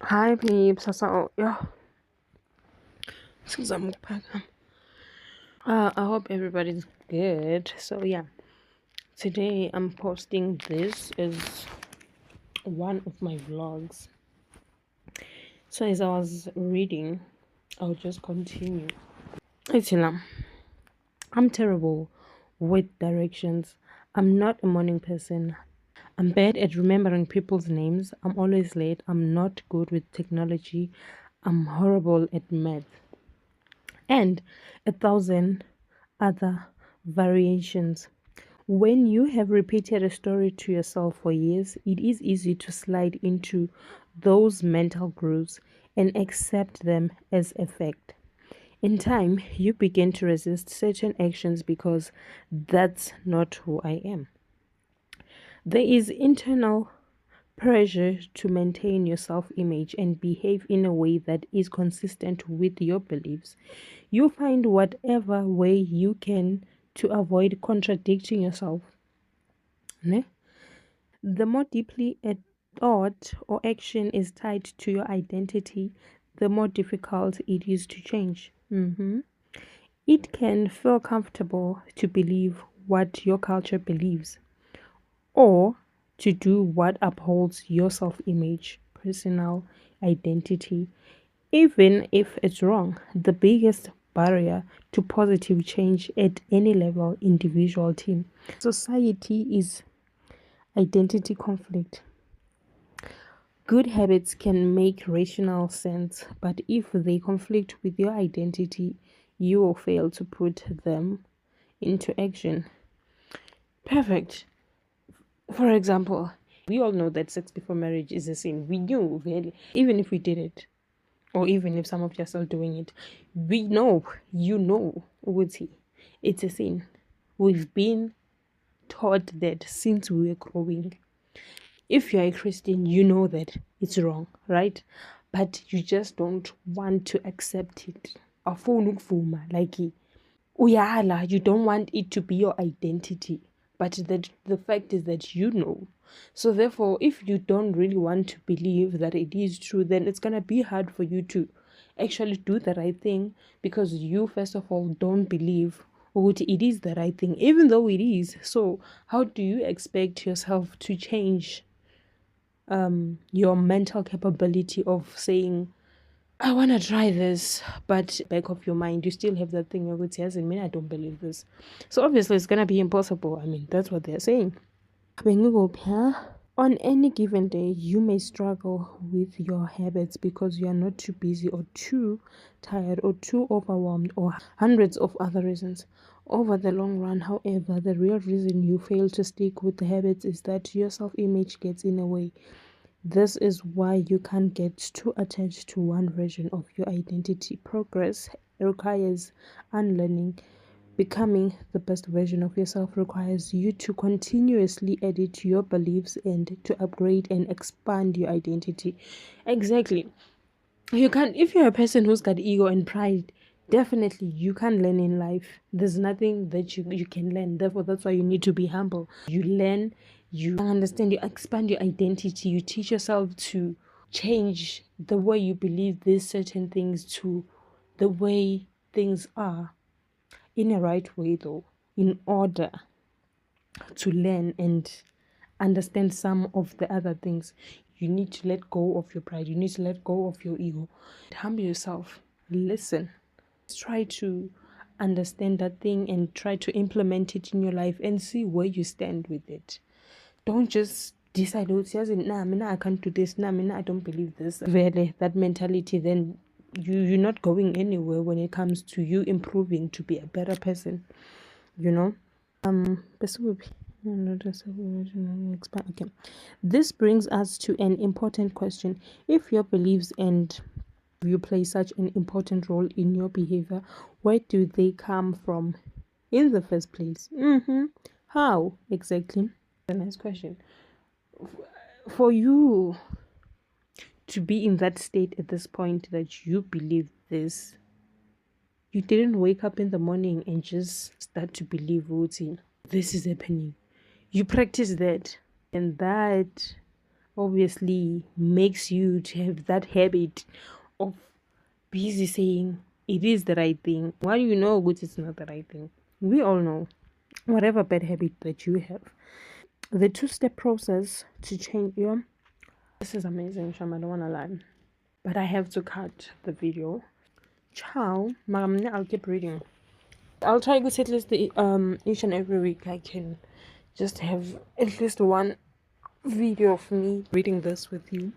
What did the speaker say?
Hi peeps, so yeah, sizama ukuphakama. I hope everybody's good. So yeah, today I'm posting this as one of my vlogs. So as I was reading, I'll just continue. It's I'm terrible with directions. I'm not a morning person. I'm bad at remembering people's names. I'm always late. I'm not good with technology. I'm horrible at math. And 1,000 other variations. When you have repeated a story to yourself for years, it is easy to slide into those mental grooves and accept them as a fact. In time, you begin to resist certain actions because that's not who I am. There is internal pressure to maintain your self image and behave in a way that is consistent with your beliefs. You find whatever way you can to avoid contradicting yourself. Ne? The more deeply a thought or action is tied to your identity, the more difficult it is to change. It can feel comfortable to believe what your culture believes or to do what upholds your self image, personal identity, even if it's wrong. The biggest barrier to positive change at any level, individual, team, society is identity conflict. Good habits can make rational sense, but if they conflict with your identity, you will fail to put them into action. Perfect. For example, we all know that sex before marriage is a sin. We knew, really, even if we did it, or even if some of you are still doing it, we know, you know, Uguti, it's a sin. We've been taught that since we were growing. If you're a Christian, you know that it's wrong, right? But you just don't want to accept it. Like uyala, you don't want it to be your identity. But the fact is that you know. So therefore, if you don't really want to believe that it is true, then it's gonna be hard for you to actually do the right thing because you first of all don't believe what it is the right thing, even though it is. So how do you expect yourself to change your mental capability of saying I want to try this, but back of your mind you still have that thing where it says, I mean, I don't believe this. So obviously it's gonna be impossible. I mean, that's what they're saying. On any given day, you may struggle with your habits because you are not too busy or too tired or too overwhelmed or hundreds of other reasons. Over the long run, however, the real reason you fail to stick with the habits is that your self image gets in the way. This is why you can't get too attached to one version of your identity. Progress requires unlearning. Becoming the best version of yourself requires you to continuously edit your beliefs and to upgrade and expand your identity. Exactly. You can't, if you're a person who's got ego and pride, definitely you can learn in life. There's nothing that you can learn. Therefore, that's why you need to be humble. You learn, you understand, you expand your identity, you teach yourself to change the way you believe these certain things to the way things are in a right way, though, in order to learn and understand some of the other things. You need to let go of your pride, you need to let go of your ego. Humble yourself, listen, try to understand that thing and try to implement it in your life and see where you stand with it. Don't just decide, oh, nah, I can't do this, nah, I don't believe this. Really, that mentality, then you're not going anywhere when it comes to you improving to be a better person, you know. Okay. This brings us to an important question. If your beliefs and you play such an important role in your behavior, where do they come from in the first place? How exactly? A nice question. For you to be in that state at this point that you believe this, you didn't wake up in the morning and just start to believe routine. This is happening. You practice that, and that obviously makes you to have that habit of busy saying it is the right thing. Why do you know good it's not the right thing? We all know whatever bad habit that you have. The 2-step process to change your this is amazing, Sham, I don't wanna lie. But I have to cut the video. Ciao. I'll keep reading. I'll try to at least each and every week I can just have at least one video of me reading this with you.